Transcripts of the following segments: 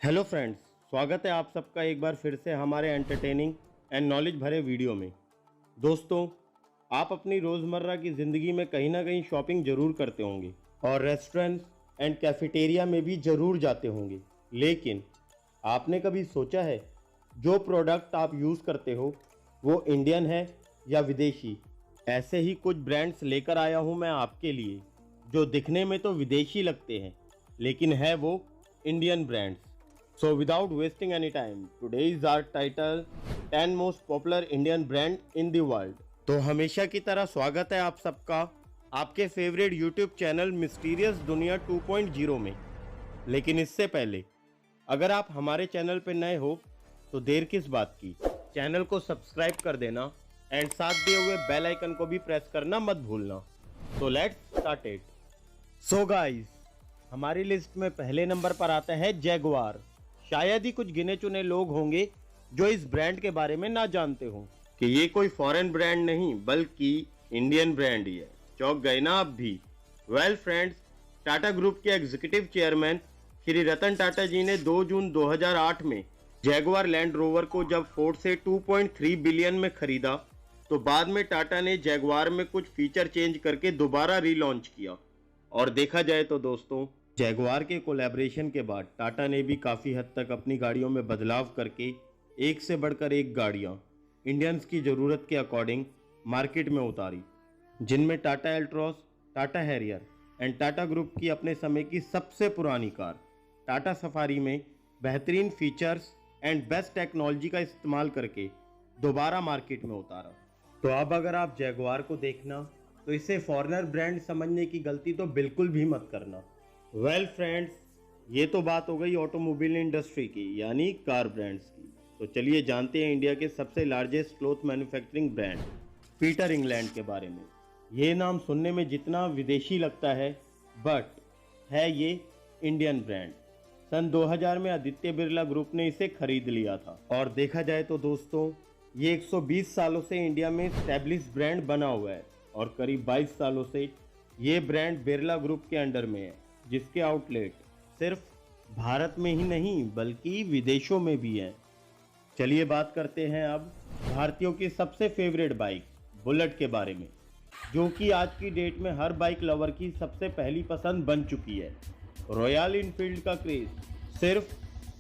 Hello friends, स्वागत है आप सबका एक बार फिर से हमारे एंटरटेनिंग एंड नॉलेज भरे वीडियो में। दोस्तों, आप अपनी रोज़मर्रा की ज़िंदगी में कहीं ना कहीं शॉपिंग ज़रूर करते होंगे और रेस्टोरेंट्स एंड कैफेटेरिया में भी ज़रूर जाते होंगे। लेकिन आपने कभी सोचा है जो प्रोडक्ट आप यूज़ करते हो वो इंडियन है या विदेशी? ऐसे ही कुछ ब्रांड्स लेकर आया हूँ मैं आपके लिए जो दिखने में तो विदेशी लगते हैं लेकिन है वो Indian brands. So without wasting any time, today is our title 10 most popular Indian brand in the world। तो हमेशा की तरह स्वागत है आप सबका आपके फेवरेट YouTube चैनल मिस्टीरियस दुनिया 2.0 में। लेकिन इससे पहले अगर आप हमारे चैनल पर नए हो तो देर किस बात की, चैनल को सब्सक्राइब कर देना एंड साथ दिए हुए बेल आइकन को भी प्रेस करना मत भूलना। तो let's start it. So guys, हमारी लिस्ट में पहले नंबर पर आता है जैगुआर। शायद ही कुछ गिने चुने लोग होंगे जो इस ब्रांड के बारे में ना जानते हो कि ये कोई फॉरेन ब्रांड नहीं बल्कि इंडियन ब्रांड ही है। चौंक गए ना आप भी? वेल फ्रेंड्स, टाटा ग्रुप के एग्जीक्यूटिव चेयरमैन श्री रतन टाटा जी ने 2 जून 2008 में जैगुआर लैंड रोवर को जब फोर्ड से 2.3 बिलियन में खरीदा तो बाद में टाटा ने जैगुआर में कुछ फीचर चेंज करके दोबारा रीलॉन्च किया। और देखा जाए तो दोस्तों, जैगुआर के कोलैबोरेशन के बाद टाटा ने भी काफ़ी हद तक अपनी गाड़ियों में बदलाव करके एक से बढ़कर एक गाड़ियाँ इंडियंस की ज़रूरत के अकॉर्डिंग मार्केट में उतारी, जिनमें Tata एल्ट्रॉस, Tata Harrier and Tata group की अपने समय की सबसे पुरानी कार टाटा सफारी में बेहतरीन फीचर्स एंड बेस्ट टेक्नोलॉजी का इस्तेमाल करके दोबारा मार्केट में उतारा। तो अब अगर आप जैगुआर को देखना तो इसे फॉरेनर ब्रांड समझने की गलती तो बिल्कुल भी मत करना। वेल फ्रेंड्स, ये तो बात हो गई ऑटोमोबाइल इंडस्ट्री की यानी कार ब्रांड्स की। तो चलिए जानते हैं इंडिया के सबसे largest cloth manufacturing brand Peter England के बारे में। ये नाम सुनने में जितना विदेशी लगता है बट है ये इंडियन ब्रांड। सन 2000 में आदित्य बिरला ग्रुप ने इसे खरीद लिया था और देखा जाए तो दोस्तों, ये 120 सालों से इंडिया में एस्टैब्लिश ब्रांड बना हुआ है और करीब 22 सालों से ये ब्रांड बिरला ग्रुप के अंडर में है, जिसके आउटलेट सिर्फ भारत में ही नहीं बल्कि विदेशों में भी हैं। चलिए बात करते हैं अब भारतीयों की सबसे फेवरेट बाइक बुलेट के बारे में, जो कि आज की डेट में हर बाइक लवर की सबसे पहली पसंद बन चुकी है। रॉयल इनफील्ड का क्रेज सिर्फ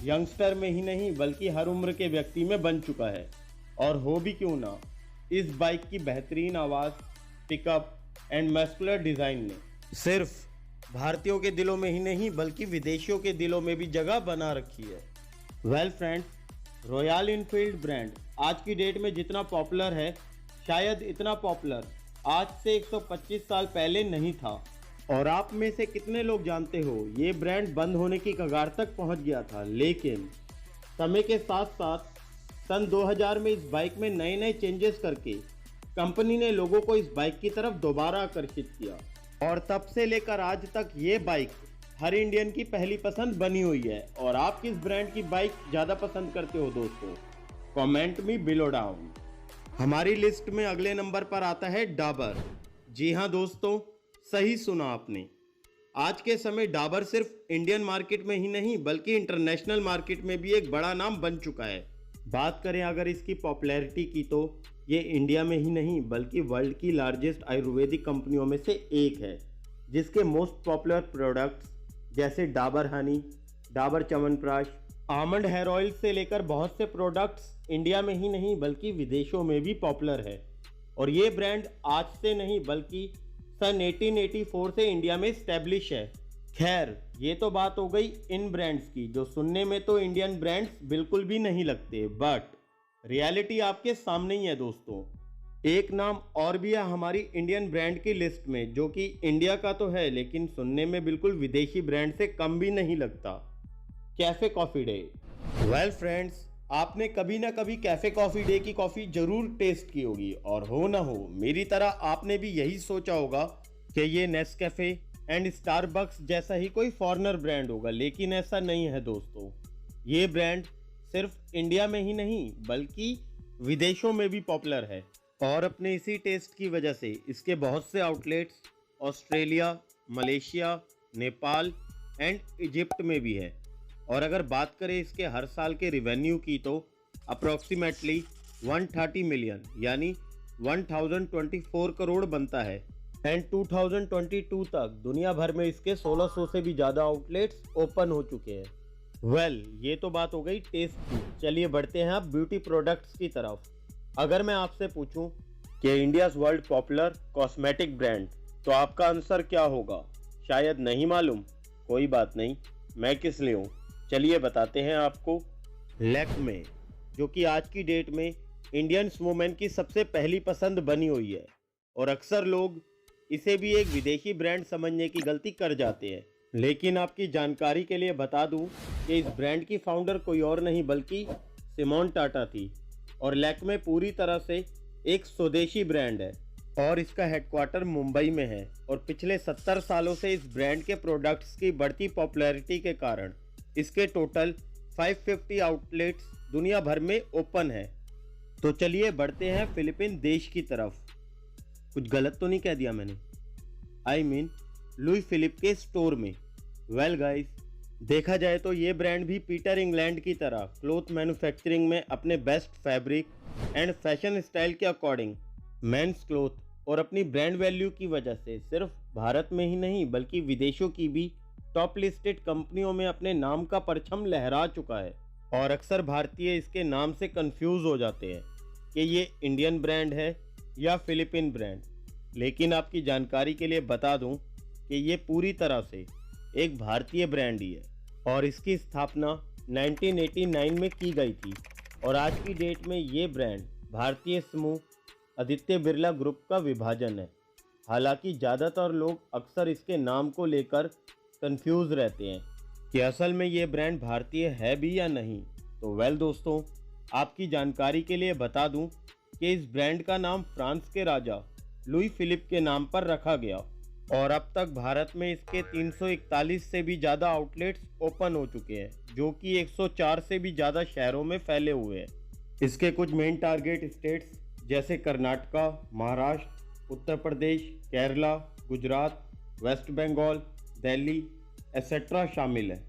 यंगस्टर में ही नहीं बल्कि हर उम्र के व्यक्ति में बन चुका है। और हो भी क्यों ना, इस बाइक की बेहतरीन आवाज़, पिकअप एंड मस्कुलर डिज़ाइन ने सिर्फ भारतीयों के दिलों में ही नहीं बल्कि विदेशियों के दिलों में भी जगह बना रखी है। Well friends, royal Enfield brand आज की डेट में जितना पॉपुलर है, शायद इतना पॉपुलर आज से 125 साल पहले नहीं था। और आप में से कितने लोग जानते हो ये ब्रांड बंद होने की कगार तक पहुंच गया था, लेकिन समय के साथ साथ सन 2000 में इस बाइक में नए नए चेंजेस करके कंपनी ने लोगों को इस बाइक की तरफ दोबारा आकर्षित किया और तब से लेकर आज तक ये बाइक हर इंडियन की पहली पसंद बनी हुई है। और आप किस ब्रांड की बाइक ज़्यादा पसंद करते हो दोस्तों? Comment me below down. हमारी लिस्ट में अगले नंबर पर आता है डाबर। जी हाँ दोस्तों, सही सुना आपने। आज के समय डाबर सिर्फ इंडियन मार्केट में ही नहीं बल्कि इंटरनेशनल मार्केट में भी एक बड़ा नाम बन चुका है। बात करें अगर इसकी पॉपुलैरिटी की तो ये इंडिया में ही नहीं बल्कि वर्ल्ड की लार्जेस्ट आयुर्वेदिक कंपनियों में से एक है, जिसके मोस्ट पॉपुलर प्रोडक्ट्स जैसे Dabur honey, Dabur chyawanprash, almond hair oil से लेकर बहुत से प्रोडक्ट्स इंडिया में ही नहीं बल्कि विदेशों में भी पॉपुलर है। और ये ब्रांड आज से नहीं बल्कि सन 1884 से इंडिया में स्टैब्लिश है। खैर, ये तो बात हो गई इन ब्रांड्स की जो सुनने में तो इंडियन ब्रांड्स बिल्कुल भी नहीं लगते, बट रियलिटी आपके सामने ही है दोस्तों। एक नाम और भी है हमारी इंडियन ब्रांड की लिस्ट में जो कि इंडिया का तो है लेकिन सुनने में बिल्कुल विदेशी ब्रांड से कम भी नहीं लगता, cafe coffee day. Well friends, आपने कभी ना कभी कैफे कॉफी डे की कॉफ़ी जरूर टेस्ट की होगी और हो ना हो मेरी तरह आपने भी यही सोचा होगा कि ये नेस्कैफे एंड स्टारबक्स जैसा ही कोई फॉरेनर ब्रांड होगा, लेकिन ऐसा नहीं है दोस्तों। ये ब्रांड सिर्फ इंडिया में ही नहीं बल्कि विदेशों में भी पॉपुलर है और अपने इसी टेस्ट की वजह से इसके बहुत से outlets Australia, Malaysia, Nepal and Egypt में भी है। और अगर बात करें इसके हर साल के रिवेन्यू की तो अप्रोक्सीमेटली 130 मिलियन यानी 1024 करोड़ बनता है। एंड 2022 तक दुनिया भर में इसके 1600 से भी ज़्यादा आउटलेट्स ओपन हो चुके हैं। ये तो बात हो गई टेस्ट की। चलिए बढ़ते हैं अब ब्यूटी प्रोडक्ट्स की तरफ। अगर मैं आपसे पूछूं कि India's world popular cosmetic brand, तो आपका आंसर क्या होगा? शायद नहीं मालूम। कोई बात नहीं, मैं किस लिए हूँ, चलिए बताते हैं आपको। लैक्मे, जो कि आज की डेट में इंडियन वुमेन की सबसे पहली पसंद बनी हुई है, और अक्सर लोग इसे भी एक विदेशी ब्रांड समझने की गलती कर जाते हैं। लेकिन आपकी जानकारी के लिए बता दूं कि इस ब्रांड की फाउंडर कोई और नहीं बल्कि सिमोन टाटा थी, और लैक्मे पूरी तरह से एक स्वदेशी ब्रांड है और इसका हेडक्वार्टर मुंबई में है। और पिछले 70 सालों से इस ब्रांड के प्रोडक्ट्स की बढ़ती पॉपुलैरिटी के कारण इसके टोटल 550 आउटलेट्स दुनिया भर में ओपन है। तो चलिए बढ़ते हैं फिलीपीन देश की तरफ। कुछ गलत तो नहीं कह दिया मैंने? आई मीन लुई फिलिप के स्टोर में। गाइस, देखा जाए तो ये ब्रांड भी पीटर इंग्लैंड की तरह क्लोथ मैन्युफैक्चरिंग में अपने best fabric and fashion style के अकॉर्डिंग मेंस क्लोथ और अपनी ब्रांड वैल्यू की वजह से सिर्फ भारत में ही नहीं बल्कि विदेशों की भी टॉप लिस्टेड कंपनियों में अपने नाम का परचम लहरा चुका है। और अक्सर भारतीय इसके नाम से कंफ्यूज हो जाते हैं कि ये इंडियन ब्रांड है या फिलीपीन ब्रांड। लेकिन आपकी जानकारी के लिए बता दूं कि ये पूरी तरह से एक भारतीय ब्रांड ही है और इसकी स्थापना 1989 में की गई थी। और आज की डेट में ये ब्रांड भारतीय समूह आदित्य बिरला ग्रुप का विभाजन है। हालांकि ज़्यादातर लोग अक्सर इसके नाम को लेकर कंफ्यूज रहते हैं कि असल में ये ब्रांड भारतीय है भी या नहीं। तो दोस्तों, आपकी जानकारी के लिए बता दूं कि इस ब्रांड का नाम फ्रांस के राजा लुई फिलिप के नाम पर रखा गया और अब तक भारत में इसके 341 से भी ज़्यादा आउटलेट्स ओपन हो चुके हैं, जो कि 104 से भी ज़्यादा शहरों में फैले हुए हैं। इसके कुछ मेन टारगेट स्टेट्स जैसे कर्नाटका, महाराष्ट्र, उत्तर प्रदेश, केरला, गुजरात, वेस्ट बंगाल, दिल्ली एसेट्रा शामिल है।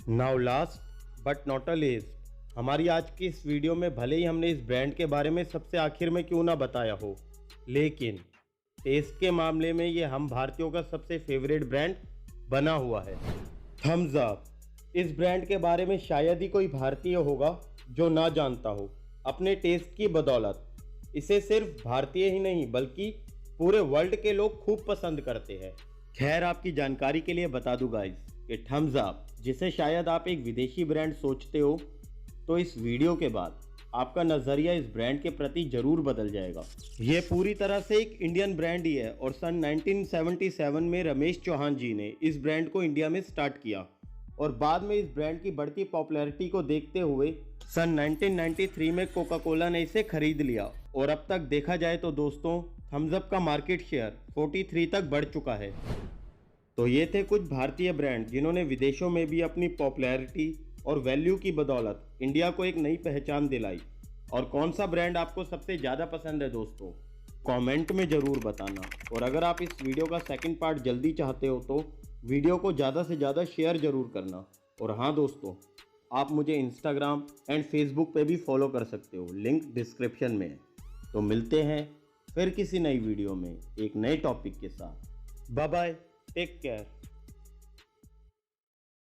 Now last but not a least, हमारी आज की इस वीडियो में भले ही हमने इस ब्रांड के बारे में सबसे आखिर में क्यों ना बताया हो, लेकिन टेस्ट के मामले में ये हम भारतीयों का सबसे फेवरेट ब्रांड बना हुआ है। थम्स अप, इस ब्रांड के बारे में शायद ही कोई भारतीय होगा जो ना जानता हो। अपने टेस्ट की बदौलत इसे सिर्फ भारतीय ही नहीं बल्कि पूरे वर्ल्ड के लोग खूब पसंद करते हैं। खैर, आपकी जानकारी के लिए बता दूं गाइस कि थम्स अप, जिसे शायद आप एक विदेशी ब्रांड सोचते हो, तो इस वीडियो के बाद आपका नज़रिया इस ब्रांड के प्रति जरूर बदल जाएगा। ये पूरी तरह से एक इंडियन ब्रांड ही है और सन 1977 में रमेश चौहान जी ने इस ब्रांड को इंडिया में स्टार्ट किया और बाद में इस ब्रांड की बढ़ती पॉपुलैरिटी को देखते हुए सन 1993 में कोका कोला ने इसे खरीद लिया और अब तक देखा जाए तो दोस्तों, थम्स अप का मार्केट शेयर 43 तक बढ़ चुका है। तो ये थे कुछ भारतीय ब्रांड जिन्होंने विदेशों में भी अपनी पॉपुलैरिटी और वैल्यू की बदौलत इंडिया को एक नई पहचान दिलाई। और कौन सा ब्रांड आपको सबसे ज़्यादा पसंद है दोस्तों, कमेंट में ज़रूर बताना। और अगर आप इस वीडियो का सेकंड पार्ट जल्दी चाहते हो तो वीडियो को ज़्यादा से ज़्यादा शेयर ज़रूर करना। और हाँ दोस्तों, आप मुझे इंस्टाग्राम एंड फेसबुक पे भी फॉलो कर सकते हो, लिंक डिस्क्रिप्शन में है। तो मिलते हैं फिर किसी नई वीडियो में एक नए टॉपिक के साथ। Bye bye, take care.